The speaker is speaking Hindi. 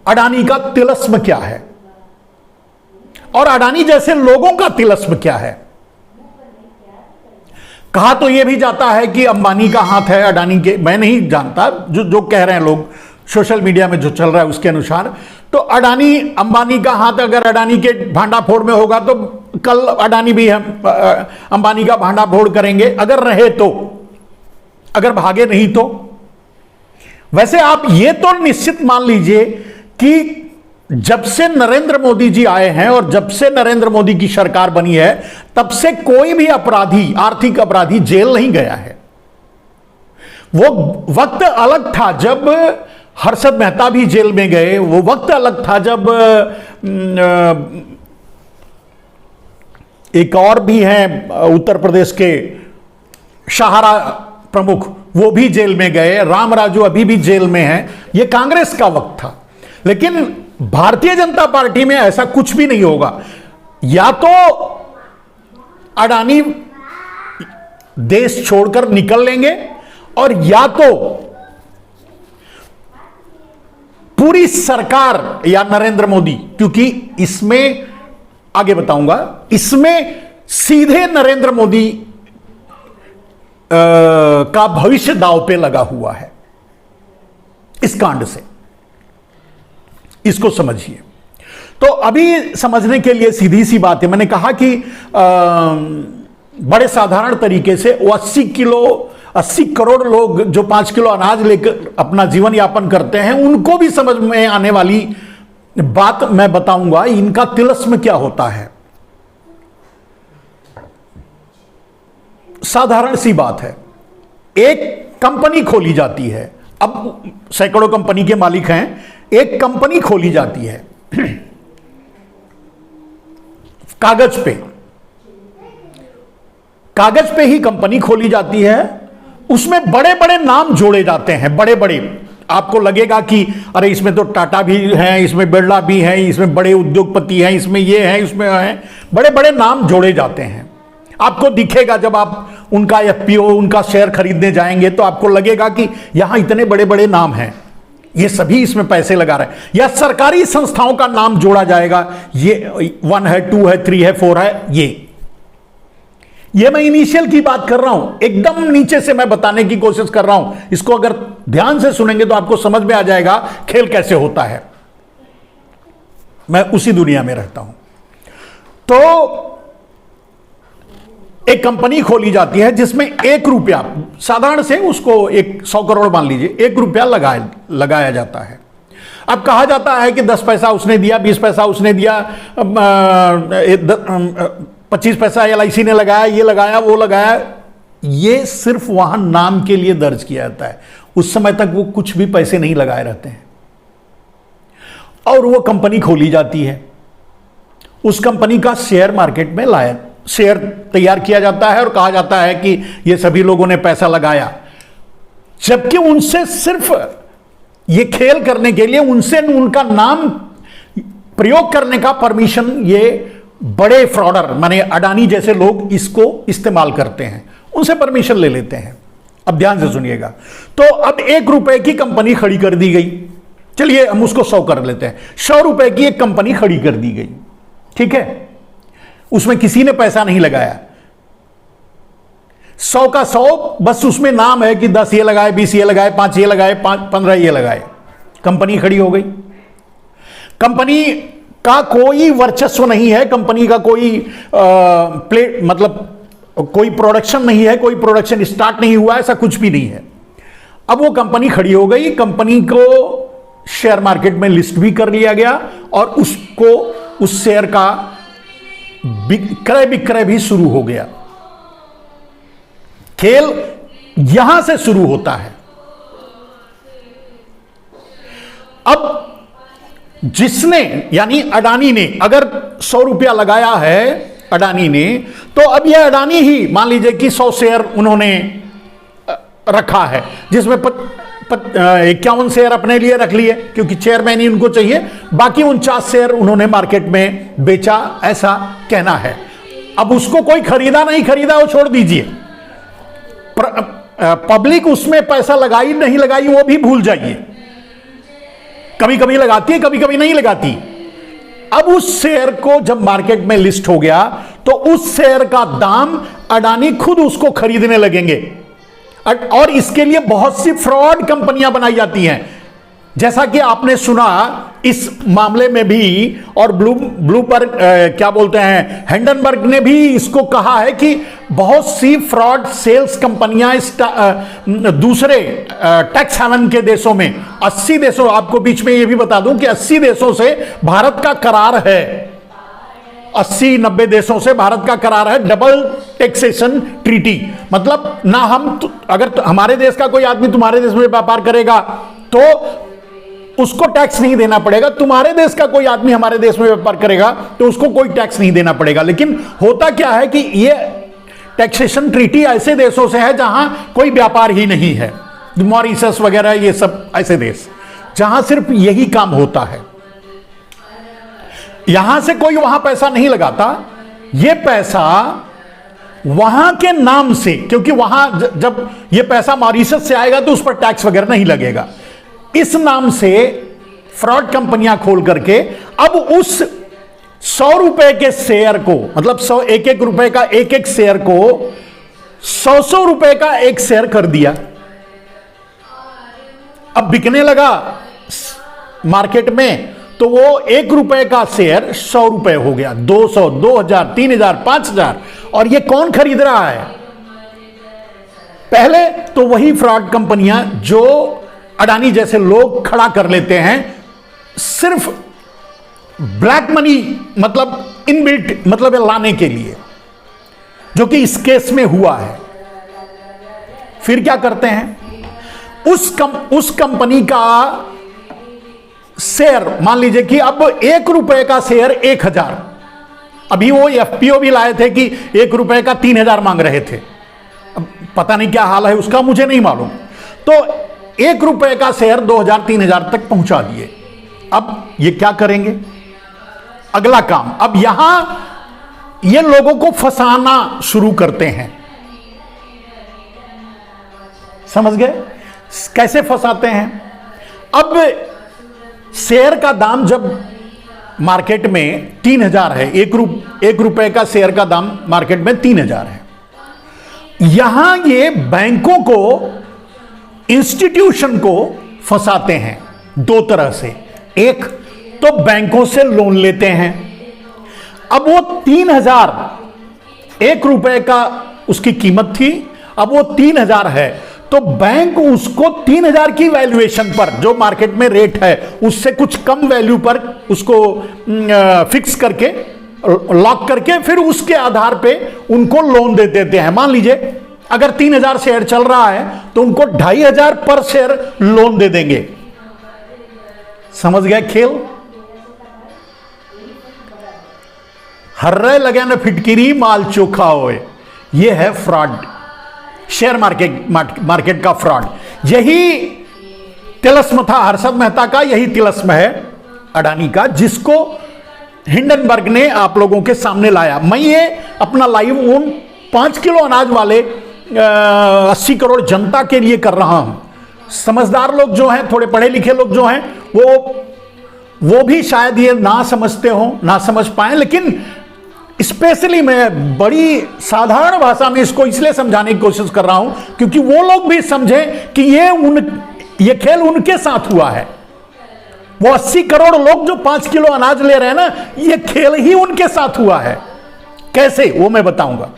अडानी का तिलिस्म क्या है और अडानी जैसे लोगों का तिलिस्म क्या है। कहा तो यह भी जाता है कि अंबानी का हाथ है अडानी के, मैं नहीं जानता, जो कह रहे हैं लोग सोशल मीडिया में जो चल रहा है उसके अनुसार, तो अडानी अंबानी का हाथ अगर अडानी के भांडाफोड़ में होगा तो कल अडानी भी अंबानी का भांडाफोड़ करेंगे, अगर रहे तो, अगर भागे नहीं तो। वैसे आप ये तो निश्चित मान लीजिए कि जब से नरेंद्र मोदी जी आए हैं और जब से नरेंद्र मोदी की सरकार बनी है तब से कोई भी अपराधी, आर्थिक अपराधी जेल नहीं गया है। वो वक्त अलग था जब हर्षद मेहता भी जेल में गए, वो वक्त अलग था जब एक और भी हैं उत्तर प्रदेश के सहारा प्रमुख, वो भी जेल में गए, राम राजू अभी भी जेल में हैं। ये कांग्रेस का वक्त था। लेकिन भारतीय जनता पार्टी में ऐसा कुछ भी नहीं होगा। या तो अडानी देश छोड़कर निकल लेंगे और या तो पूरी सरकार या नरेंद्र मोदी, क्योंकि इसमें आगे बताऊंगा, इसमें सीधे नरेंद्र मोदी का भविष्य दांव पे लगा हुआ है इस कांड से। इसको समझिए। तो अभी समझने के लिए सीधी सी बात है, मैंने कहा कि बड़े साधारण तरीके से वो 80 करोड़ लोग जो 5 किलो अनाज लेकर अपना जीवन यापन करते हैं, उनको भी समझ में आने वाली बात मैं बताऊंगा। इनका तिलिस्म क्या होता है। साधारण सी बात है, एक कंपनी खोली जाती है, अब सैकड़ों कंपनी के मालिक हैं, एक कंपनी खोली जाती है कागज पे ही कंपनी खोली जाती है। उसमें बड़े बड़े नाम जोड़े जाते हैं, बड़े बड़े, आपको लगेगा कि अरे इसमें तो टाटा भी हैं, इसमें बिरला भी हैं, इसमें बड़े उद्योगपति हैं, इसमें ये हैं, इसमें हैं, बड़े बड़े नाम जोड़े जाते हैं। आपको दिखेगा जब आप उनका एफपीओ, उनका शेयर खरीदने जाएंगे तो आपको लगेगा कि यहां इतने बड़े बड़े नाम हैं, ये सभी इसमें पैसे लगा रहे हैं। या सरकारी संस्थाओं का नाम जोड़ा जाएगा, ये 1 है, 2 है, 3 है, 4 है। ये मैं इनिशियल की बात कर रहा हूं, एकदम नीचे से मैं बताने की कोशिश कर रहा हूं। इसको अगर ध्यान से सुनेंगे तो आपको समझ में आ जाएगा खेल कैसे होता है। मैं उसी दुनिया में रहता हूं। तो एक कंपनी खोली जाती है जिसमें 1 रुपया, साधारण से उसको 100 करोड़ मान लीजिए, 1 रुपया लगाया जाता है। अब कहा जाता है कि 10 पैसा उसने दिया, 20 पैसा उसने दिया, 25 पैसा LIC ने लगाया, ये लगाया, वो लगाया। ये सिर्फ वहां नाम के लिए दर्ज किया जाता है। उस समय तक वो कुछ भी पैसे नहीं लगाए रहते हैं और वो कंपनी खोली जाती है। उस कंपनी का शेयर मार्केट में शेयर तैयार किया जाता है और कहा जाता है कि ये सभी लोगों ने पैसा लगाया, जबकि उनसे सिर्फ ये खेल करने के लिए उनसे उनका नाम प्रयोग करने का परमिशन ये बड़े फ्रॉडर माने अडानी जैसे लोग इसको इस्तेमाल करते हैं, उनसे परमिशन ले लेते हैं। अब ध्यान से सुनिएगा। तो अब 1 रुपए की कंपनी खड़ी कर दी गई, चलिए हम उसको 100 कर लेते हैं। 100 रुपए की एक कंपनी खड़ी कर दी गई, ठीक है, उसमें किसी ने पैसा नहीं लगाया। 100 का 100, बस उसमें नाम है कि 10 ये लगाए, 20 ये लगाए, 5 ये लगाए, 15 ये लगाए। कंपनी खड़ी हो गई। कंपनी का कोई वर्चस्व नहीं है, कंपनी का कोई मतलब कोई प्रोडक्शन नहीं है, कोई प्रोडक्शन स्टार्ट नहीं हुआ, ऐसा कुछ भी नहीं है। अब वो कंपनी खड़ी हो गई, कंपनी को शेयर मार्केट में लिस्ट भी कर लिया गया और उसको उस शेयर का क्रय विक्रय भी शुरू हो गया। खेल यहां से शुरू होता है। अब जिसने यानी अडानी ने अगर 100 रुपया लगाया है अडानी ने, तो अब यह अडानी ही मान लीजिए कि 100 शेयर उन्होंने रखा है, जिसमें 51 शेयर अपने लिए रख लिए क्योंकि चेयरमैन ही उनको चाहिए, बाकी 49 शेयर उन्होंने मार्केट में बेचा, ऐसा कहना है। अब उसको कोई खरीदा नहीं खरीदा वो छोड़ दीजिए, पब्लिक उसमें पैसा लगाई नहीं लगाई वो भी भूल जाइए। कभी कभी लगाती है, कभी कभी नहीं लगाती। अब उस शेयर को जब मार्केट में लिस्ट हो गया तो उस शेयर का दाम अडानी खुद उसको खरीदने लगेंगे, और इसके लिए बहुत सी फ्रॉड कंपनियां बनाई जाती हैं, जैसा कि आपने सुना इस मामले में भी। और ब्लूबर्ग क्या बोलते हैं, हिंडनबर्ग ने भी इसको कहा है कि बहुत सी फ्रॉड सेल्स कंपनियां दूसरे टैक्स हेवन के देशों में, 80 देशों, आपको बीच में यह भी बता दूं कि 80 देशों से भारत का करार है, 80-90 देशों से भारत का करार है, डबल टैक्सेशन ट्रीटी। मतलब ना हम अगर हमारे देश का कोई आदमी तुम्हारे देश में व्यापार करेगा तो उसको टैक्स नहीं देना पड़ेगा, तुम्हारे देश का कोई आदमी हमारे देश में व्यापार करेगा तो उसको कोई टैक्स नहीं देना पड़ेगा। लेकिन होता क्या है कि ये टैक्सेशन ट्रीटी ऐसे देशों से है जहां कोई व्यापार ही नहीं है, मॉरिशस वगैरह, ये सब ऐसे देश जहां सिर्फ यही काम होता है। यहां से कोई वहां पैसा नहीं लगाता, ये पैसा वहां के नाम से, क्योंकि वहां जब ये पैसा मॉरिशस से आएगा तो उस पर टैक्स वगैरह नहीं लगेगा, इस नाम से फ्रॉड कंपनियां खोल करके अब उस 100 रुपए के शेयर को, मतलब 100 एक रुपए का एक शेयर को 100 रुपए का एक शेयर कर दिया। अब बिकने लगा मार्केट में तो वो 1 रुपए का शेयर 100 रुपए हो गया, 200, 2000, 3000, 5000। और ये कौन खरीद रहा है? पहले तो वही फ्रॉड कंपनियां जो अडानी जैसे लोग खड़ा कर लेते हैं, सिर्फ ब्लैक मनी, मतलब इनबिल्ट, मतलब लाने के लिए, जो कि इस केस में हुआ है। फिर क्या करते हैं, उस कंपनी का शेयर, मान लीजिए कि अब 1 रुपए का शेयर 1000, अभी वो एफपीओ भी लाए थे कि 1 रुपए का 3000 मांग रहे थे, अब पता नहीं क्या हाल है उसका, मुझे नहीं मालूम। तो 1 रुपए का शेयर 2000-3000 तक पहुंचा दिए। अब ये क्या करेंगे? अगला काम, अब यहां ये लोगों को फंसाना शुरू करते हैं। समझ गए कैसे फंसाते हैं? अब शेयर का दाम जब मार्केट में 3000 है, 1 रुपए का शेयर का दाम मार्केट में 3000 है, यहां ये बैंकों को, इंस्टीट्यूशन को फंसाते हैं 2 तरह से। एक तो बैंकों से लोन लेते हैं, अब वो 3000, 1 रुपए का उसकी कीमत थी, अब वो 3000 है, तो बैंक उसको 3000 की वैल्यूएशन पर, जो मार्केट में रेट है उससे कुछ कम वैल्यू पर उसको फिक्स करके, लॉक करके, फिर उसके आधार पे उनको लोन दे देते हैं। मान लीजिए अगर 3000 शेयर चल रहा है तो उनको 2500 पर शेयर लोन दे देंगे। समझ गए खेल? हर्रे लगे न फिटकिरी माल चोखा होए, यह है फ्रॉड, शेयर मार्केट का फ्रॉड। यही तिलस्म था हर्षद मेहता का, यही तिलस्म है अडानी का, जिसको हिंडनबर्ग ने आप लोगों के सामने लाया। मैं ये अपना लाइव उन 5 किलो अनाज वाले 80 करोड़ जनता के लिए कर रहा हूं। समझदार लोग जो हैं, थोड़े पढ़े लिखे लोग जो हैं, वो भी शायद ये ना समझते हो, ना समझ पाए, लेकिन स्पेशली मैं बड़ी साधारण भाषा में इसको इसलिए समझाने की कोशिश कर रहा हूं क्योंकि वो लोग भी समझें कि ये खेल उनके साथ हुआ है। वो 80 करोड़ लोग जो 5 किलो अनाज ले रहे हैं ना, ये खेल ही उनके साथ हुआ है। कैसे, वो मैं बताऊंगा।